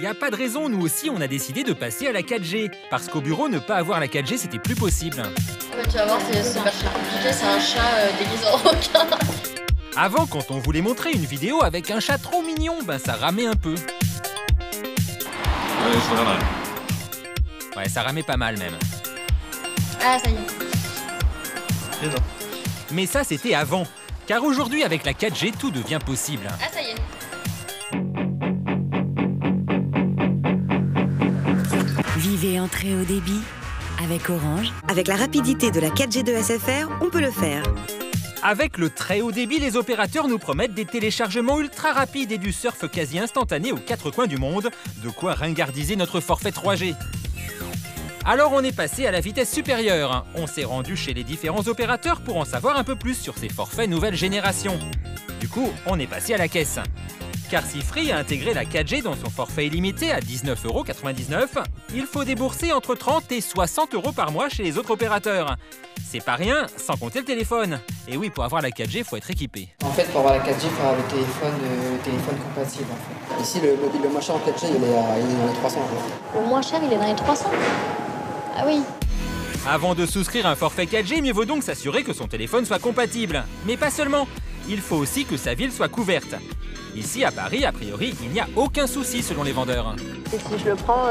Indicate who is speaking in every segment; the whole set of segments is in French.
Speaker 1: y a pas de raison, nous aussi on a décidé de passer à la 4G. Parce qu'au bureau, ne pas avoir la 4G, c'était plus possible.
Speaker 2: Tu vas voir, c'est vachement compliqué, c'est un chat déguisé en requin.
Speaker 1: Avant, quand on voulait montrer une vidéo avec un chat trop mignon, ben ça ramait un peu.
Speaker 3: Je regarderai.
Speaker 1: Ouais, ça ramait pas mal même.
Speaker 2: Ah, ça y est.
Speaker 1: Mais ça, c'était avant. Car aujourd'hui, avec la 4G, tout devient possible.
Speaker 2: Ah, ça y est.
Speaker 4: Vivez en très haut débit avec Orange.
Speaker 5: Avec la rapidité de la 4G de SFR, on peut le faire.
Speaker 1: Avec le très haut débit, les opérateurs nous promettent des téléchargements ultra rapides et du surf quasi instantané aux 4 coins du monde, de quoi ringardiser notre forfait 3G. Alors on est passé à la vitesse supérieure. On s'est rendu chez les différents opérateurs pour en savoir un peu plus sur ces forfaits nouvelle génération. Du coup, on est passé à la caisse. Car si Free a intégré la 4G dans son forfait illimité à 19,99 €, il faut débourser entre 30 et 60 € par mois chez les autres opérateurs. C'est pas rien, sans compter le téléphone. Et oui, pour avoir la 4G, il faut être équipé.
Speaker 6: En fait, pour avoir la 4G, il faut avoir le téléphone compatible. En fait. Ici, le mobile le moins cher en 4G, il est dans les 300 €.
Speaker 2: Le moins cher, il est dans les 300. Ah oui.
Speaker 1: Avant de souscrire un forfait 4G, mieux vaut donc s'assurer que son téléphone soit compatible. Mais pas seulement, il faut aussi que sa ville soit couverte. Ici, à Paris, a priori, il n'y a aucun souci selon les vendeurs.
Speaker 2: Et si je le prends,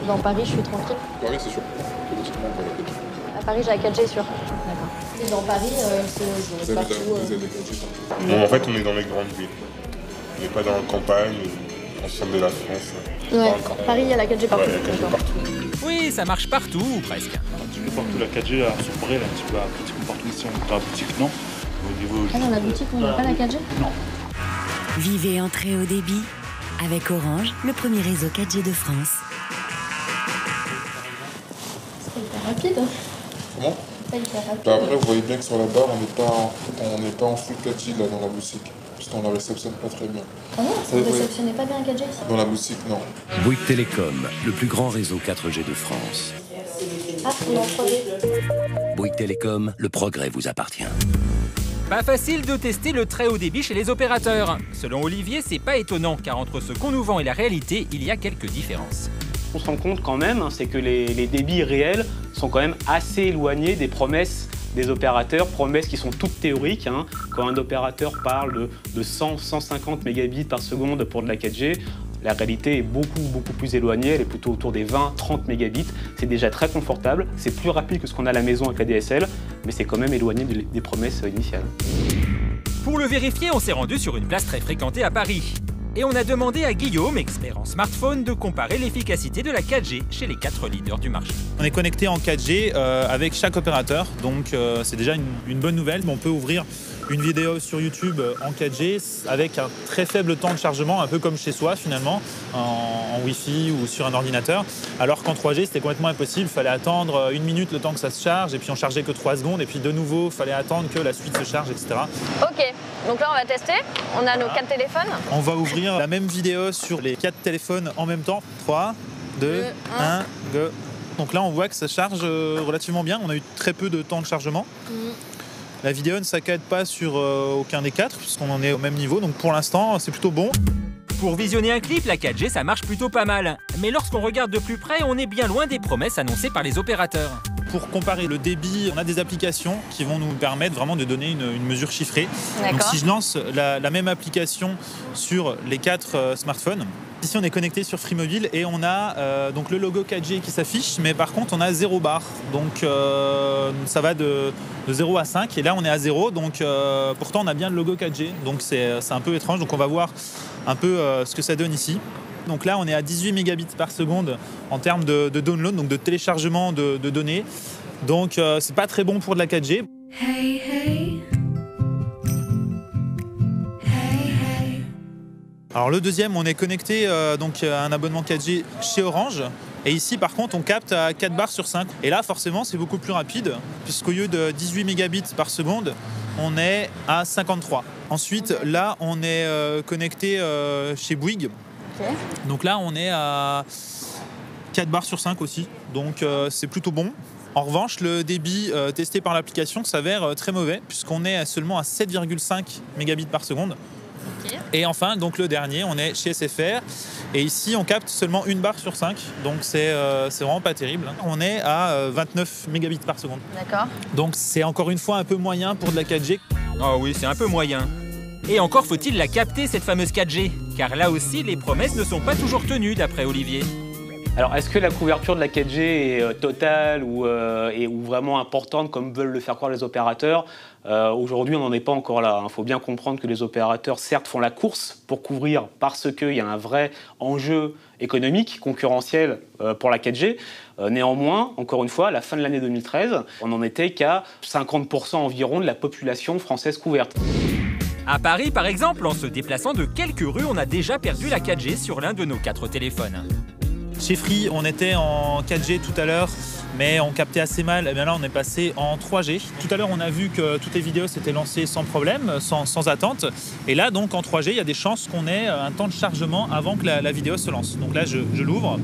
Speaker 2: dans Paris, je suis tranquille.
Speaker 3: Paris, c'est sûr.
Speaker 2: À Paris, j'ai la 4G sûr. D'accord. Et dans Paris, c'est partout.
Speaker 3: Vous avez la 4G partout. Bon, en fait, on est dans les grandes villes. On n'est pas dans la campagne, en centre de la France.
Speaker 2: Ouais, Paris, il y a la 4G partout.
Speaker 3: Ouais, il y a la 4G partout.
Speaker 1: Oui, ça marche partout, ou presque.
Speaker 7: Un petit peu partout, la 4G à Soubré, là, un petit peu partout ici, dans la boutique, non. Au niveau...
Speaker 2: Ah, dans la boutique, on n'a pas la 4G?
Speaker 7: Non.
Speaker 4: Vivez en très haut débit avec Orange, le premier réseau 4G de France.
Speaker 2: C'est hyper rapide.
Speaker 3: Comment?
Speaker 2: C'est hyper rapide.
Speaker 3: Bah après, vous voyez bien que sur la barre, on n'est pas en full 4G là dans la boutique. Parce qu'on la réceptionne pas très bien.
Speaker 2: Ah non, vous ne réceptionnez pas bien la 4G ici?
Speaker 3: Dans la boutique, non.
Speaker 8: Bouygues Télécom, le plus grand réseau 4G de France.
Speaker 2: Ah, on est en 3G.
Speaker 8: Bouygues Télécom, le progrès vous appartient.
Speaker 1: Pas facile de tester le très haut débit chez les opérateurs. Selon Olivier, c'est pas étonnant, car entre ce qu'on nous vend et la réalité, il y a quelques différences.
Speaker 9: On se rend compte quand même, c'est que les débits réels sont quand même assez éloignés des promesses des opérateurs, promesses qui sont toutes théoriques. Quand un opérateur parle de 100-150 mégabits par seconde pour de la 4G, la réalité est beaucoup plus éloignée, elle est plutôt autour des 20-30 mégabits. C'est déjà très confortable, c'est plus rapide que ce qu'on a à la maison avec la DSL, mais c'est quand même éloigné des promesses initiales.
Speaker 1: Pour le vérifier, on s'est rendu sur une place très fréquentée à Paris. Et on a demandé à Guillaume, expert en smartphone, de comparer l'efficacité de la 4G chez les 4 leaders du marché.
Speaker 10: On est connecté en 4G avec chaque opérateur, donc c'est déjà une bonne nouvelle. On peut ouvrir une vidéo sur YouTube en 4G avec un très faible temps de chargement, un peu comme chez soi finalement, en Wi-Fi ou sur un ordinateur. Alors qu'en 3G, c'était complètement impossible. Il fallait attendre 1 minute le temps que ça se charge, et puis on chargeait que 3 secondes, et puis de nouveau, il fallait attendre que la suite se charge, etc.
Speaker 2: Ok, donc là on va tester. On a nos 4 téléphones.
Speaker 10: On va ouvrir la même vidéo sur les 4 téléphones en même temps. 3, 2, 1, go. Donc là, on voit que ça charge relativement bien. On a eu très peu de temps de chargement. La vidéo ne saccade pas sur aucun des 4, puisqu'on en est au même niveau. Donc pour l'instant, c'est plutôt bon.
Speaker 1: Pour visionner un clip, la 4G, ça marche plutôt pas mal. Mais lorsqu'on regarde de plus près, on est bien loin des promesses annoncées par les opérateurs.
Speaker 10: Pour comparer le débit, on a des applications qui vont nous permettre vraiment de donner une mesure chiffrée. Donc si je lance la même application sur les 4 smartphones, ici on est connecté sur Free Mobile et on a donc le logo 4G qui s'affiche, mais par contre on a 0 barre. Donc ça va de 0 à 5 et là on est à 0, donc pourtant on a bien le logo 4G. Donc c'est un peu étrange, donc on va voir un peu ce que ça donne ici. Donc là, on est à 18 mégabits par seconde en termes de download, donc de téléchargement de données. Donc, c'est pas très bon pour de la 4G.
Speaker 4: Hey, hey. Hey, hey.
Speaker 10: Alors le deuxième, on est connecté donc à un abonnement 4G chez Orange. Et ici, par contre, on capte à 4 barres sur 5. Et là, forcément, c'est beaucoup plus rapide, puisqu'au lieu de 18 mégabits par seconde, on est à 53. Ensuite, là, on est connecté chez Bouygues. Okay. Donc là, on est à 4 barres sur 5 aussi. Donc c'est plutôt bon. En revanche, le débit testé par l'application s'avère très mauvais, puisqu'on est seulement à 7,5 mégabits par seconde.
Speaker 2: Okay.
Speaker 10: Et enfin, donc le dernier, on est chez SFR. Et ici, on capte seulement 1 barre sur 5. Donc c'est vraiment pas terrible. On est à 29 mégabits par seconde.
Speaker 2: D'accord.
Speaker 10: Donc c'est encore une fois un peu moyen pour de la 4G.
Speaker 1: Oh oui, c'est un peu moyen. Et encore faut-il la capter, cette fameuse 4G. Car là aussi, les promesses ne sont pas toujours tenues, d'après Olivier.
Speaker 9: Alors, est-ce que la couverture de la 4G est totale ou vraiment importante, comme veulent le faire croire les opérateurs? Aujourd'hui, on n'en est pas encore là. Il faut bien comprendre que les opérateurs, certes, font la course pour couvrir parce qu'il y a un vrai enjeu économique, concurrentiel pour la 4G. Néanmoins, encore une fois, à la fin de l'année 2013, on n'en était qu'à 50% environ de la population française couverte.
Speaker 1: À Paris, par exemple, en se déplaçant de quelques rues, on a déjà perdu la 4G sur l'un de nos 4 téléphones.
Speaker 10: Chez Free, on était en 4G tout à l'heure, mais on captait assez mal. Et bien là, on est passé en 3G. Tout à l'heure, on a vu que toutes les vidéos s'étaient lancées sans problème, sans attente. Et là, donc, en 3G, il y a des chances qu'on ait un temps de chargement avant que la vidéo se lance. Donc là, je l'ouvre.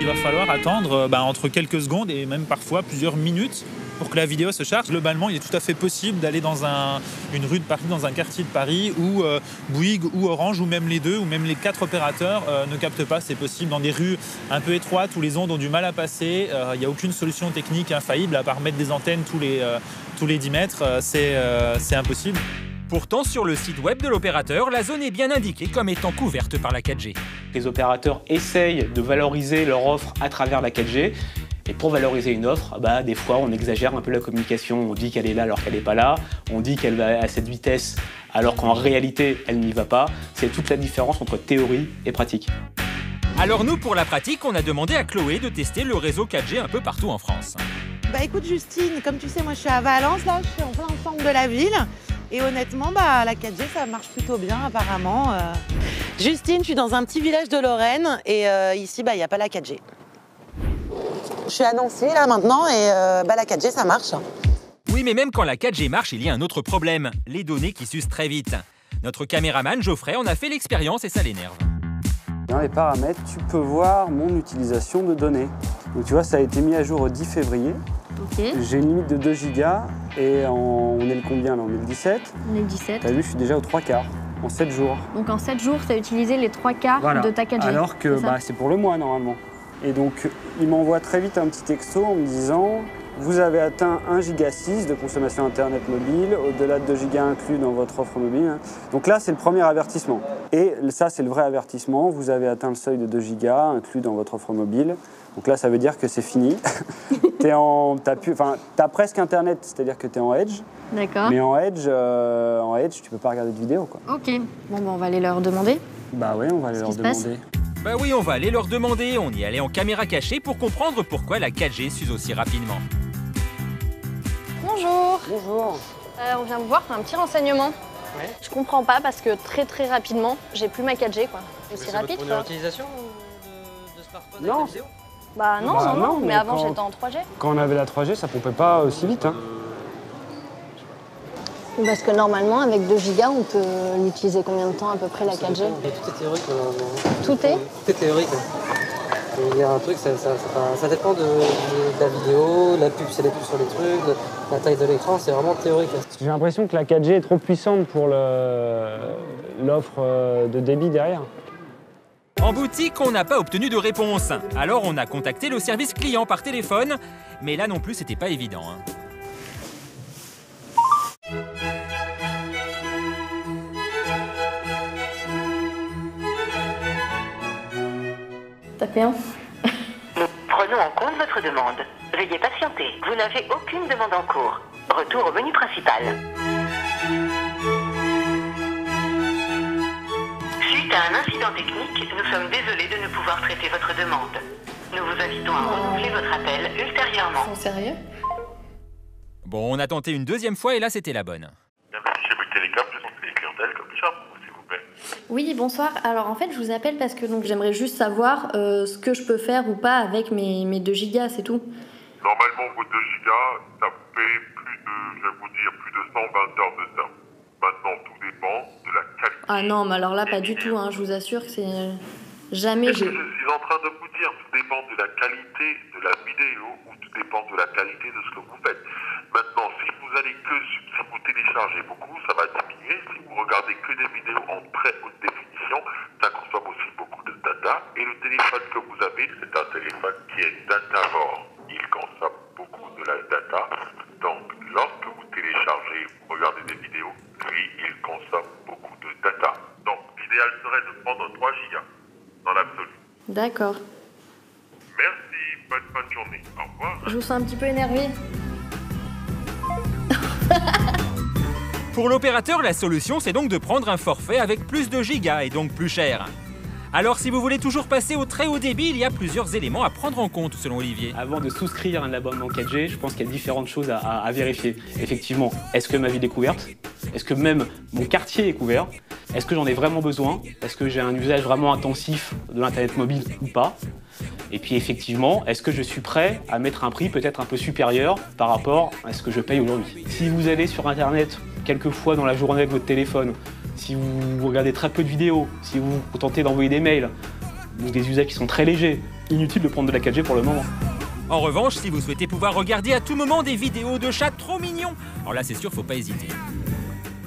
Speaker 10: Il va falloir attendre entre quelques secondes et même parfois plusieurs minutes pour que la vidéo se charge. Globalement, il est tout à fait possible d'aller dans une rue de Paris, dans un quartier de Paris où Bouygues ou Orange, ou même les deux, ou même les 4 opérateurs ne captent pas. C'est possible dans des rues un peu étroites où les ondes ont du mal à passer. Il n'y a aucune solution technique infaillible à part mettre des antennes tous les 10 mètres. C'est impossible.
Speaker 1: Pourtant, sur le site web de l'opérateur, la zone est bien indiquée comme étant couverte par la 4G.
Speaker 9: Les opérateurs essayent de valoriser leur offre à travers la 4G. Et pour valoriser une offre, des fois, on exagère un peu la communication. On dit qu'elle est là alors qu'elle n'est pas là. On dit qu'elle va à cette vitesse alors qu'en réalité, elle n'y va pas. C'est toute la différence entre théorie et pratique.
Speaker 1: Alors nous, pour la pratique, on a demandé à Chloé de tester le réseau 4G un peu partout en France.
Speaker 11: Écoute Justine, comme tu sais, moi je suis à Valence, là, je suis en plein centre de la ville. Et honnêtement, la 4G, ça marche plutôt bien apparemment. Justine, je suis dans un petit village de Lorraine et ici, il n'y a pas la 4G. Je suis à Nancy là maintenant et la 4G, ça marche.
Speaker 1: Oui, mais même quand la 4G marche, il y a un autre problème, les données qui s'usent très vite. Notre caméraman Geoffrey en a fait l'expérience et ça l'énerve.
Speaker 12: Dans les paramètres, tu peux voir mon utilisation de données. Donc tu vois, ça a été mis à jour au 10 février.
Speaker 2: Okay.
Speaker 12: J'ai une limite de 2 gigas et on est le combien là? On est le 17.
Speaker 2: On est le 17.
Speaker 12: T'as vu, je suis déjà aux 3/4 en 7 jours.
Speaker 2: Donc en 7 jours, tu as utilisé les 3/4 de ta 4G.
Speaker 12: Alors que c'est pour le mois normalement. Et donc, il m'envoie très vite un petit texto en me disant « Vous avez atteint 1,6 giga de consommation Internet mobile, au-delà de 2 gigas inclus dans votre offre mobile. » Donc là, c'est le premier avertissement. Et ça, c'est le vrai avertissement. Vous avez atteint le seuil de 2 gigas inclus dans votre offre mobile. Donc là, ça veut dire que c'est fini. T'as presque Internet, c'est-à-dire que tu es en Edge.
Speaker 2: D'accord.
Speaker 12: Mais en Edge, tu peux pas regarder de vidéo, quoi.
Speaker 2: Ok. Bon, on va aller leur demander.
Speaker 12: Oui, on va aller leur demander.
Speaker 1: Oui, on va aller leur demander. On y allait en caméra cachée pour comprendre pourquoi la 4G s'use aussi rapidement.
Speaker 2: Bonjour.
Speaker 12: Bonjour.
Speaker 2: On vient vous voir pour un petit renseignement.
Speaker 13: Ouais.
Speaker 2: Je comprends pas parce que très rapidement, j'ai plus ma 4G quoi. C'est rapide
Speaker 13: votre première utilisation de smartphone avec la vidéo?
Speaker 2: Non, mais avant j'étais en 3G.
Speaker 12: Quand on avait la 3G, ça pompait pas aussi vite. Hein.
Speaker 2: Parce que normalement, avec 2 gigas, on peut l'utiliser combien de temps à peu près la 4G?
Speaker 13: Tout est théorique.
Speaker 2: Tout est?
Speaker 13: Tout est théorique. Il y a un truc, ça dépend de la vidéo, la pub, c'est les pubs sur les trucs, la taille de l'écran, c'est vraiment théorique.
Speaker 12: J'ai l'impression que la 4G est trop puissante pour l'offre de débit derrière.
Speaker 1: En boutique, on n'a pas obtenu de réponse. Alors on a contacté le service client par téléphone, mais là non plus, c'était pas évident.
Speaker 2: Tapez un.
Speaker 14: Nous prenons en compte votre demande. Veuillez patienter. Vous n'avez aucune demande en cours. Retour au menu principal. Suite à un incident technique, nous sommes désolés de ne pouvoir traiter votre demande. Nous vous invitons à renouveler votre appel ultérieurement.
Speaker 2: Ils sont sérieux?
Speaker 1: Bon, on a tenté une deuxième fois et là, c'était la bonne.
Speaker 3: Bienvenue chez Bouygues Télécom, je suis les clientèles comme ça, s'il vous plaît.
Speaker 2: Oui, bonsoir. Alors en fait, je vous appelle parce que j'aimerais juste savoir ce que je peux faire ou pas avec mes 2 gigas, c'est tout.
Speaker 3: Normalement, vos 2 gigas, ça fait plus de 120 heures de temps. Maintenant, tout dépend de la qualité.
Speaker 2: Ah non, mais alors là, pas du tout, je vous assure que c'est... Jamais
Speaker 3: je suis en train de vous dire, tout dépend de la qualité de la vidéo ou tout dépend dépend de la qualité de ce que vous faites. Maintenant, si vous téléchargez beaucoup, ça va diminuer. Si vous regardez que des vidéos en très haute définition, ça consomme aussi beaucoup de data. Et le téléphone que vous avez, c'est un téléphone qui est datavore. Il consomme beaucoup de la data. Donc, lorsque vous téléchargez, vous regardez des vidéos, lui, il consomme beaucoup de data. Donc, l'idéal serait de prendre 3 gigas dans l'absolu.
Speaker 2: D'accord.
Speaker 3: Merci, bonne fin de journée. Au revoir.
Speaker 2: Je vous sens un petit peu énervé.
Speaker 1: Pour l'opérateur, la solution, c'est donc de prendre un forfait avec plus de gigas et donc plus cher. Alors, si vous voulez toujours passer au très haut débit, il y a plusieurs éléments à prendre en compte, selon Olivier.
Speaker 9: Avant de souscrire un abonnement 4G, je pense qu'il y a différentes choses à vérifier. Effectivement, est-ce que ma ville est couverte? Est-ce que même mon quartier est couvert? Est-ce que j'en ai vraiment besoin? Est-ce que j'ai un usage vraiment intensif de l'Internet mobile ou pas? Et puis effectivement, est-ce que je suis prêt à mettre un prix peut-être un peu supérieur par rapport à ce que je paye aujourd'hui? Si vous allez sur Internet quelques fois dans la journée avec votre téléphone, si vous regardez très peu de vidéos, si vous vous tentez d'envoyer des mails, ou des usages qui sont très légers, inutile de prendre de la 4G pour le moment.
Speaker 1: En revanche, si vous souhaitez pouvoir regarder à tout moment des vidéos de chats trop mignons, alors là c'est sûr, faut pas hésiter.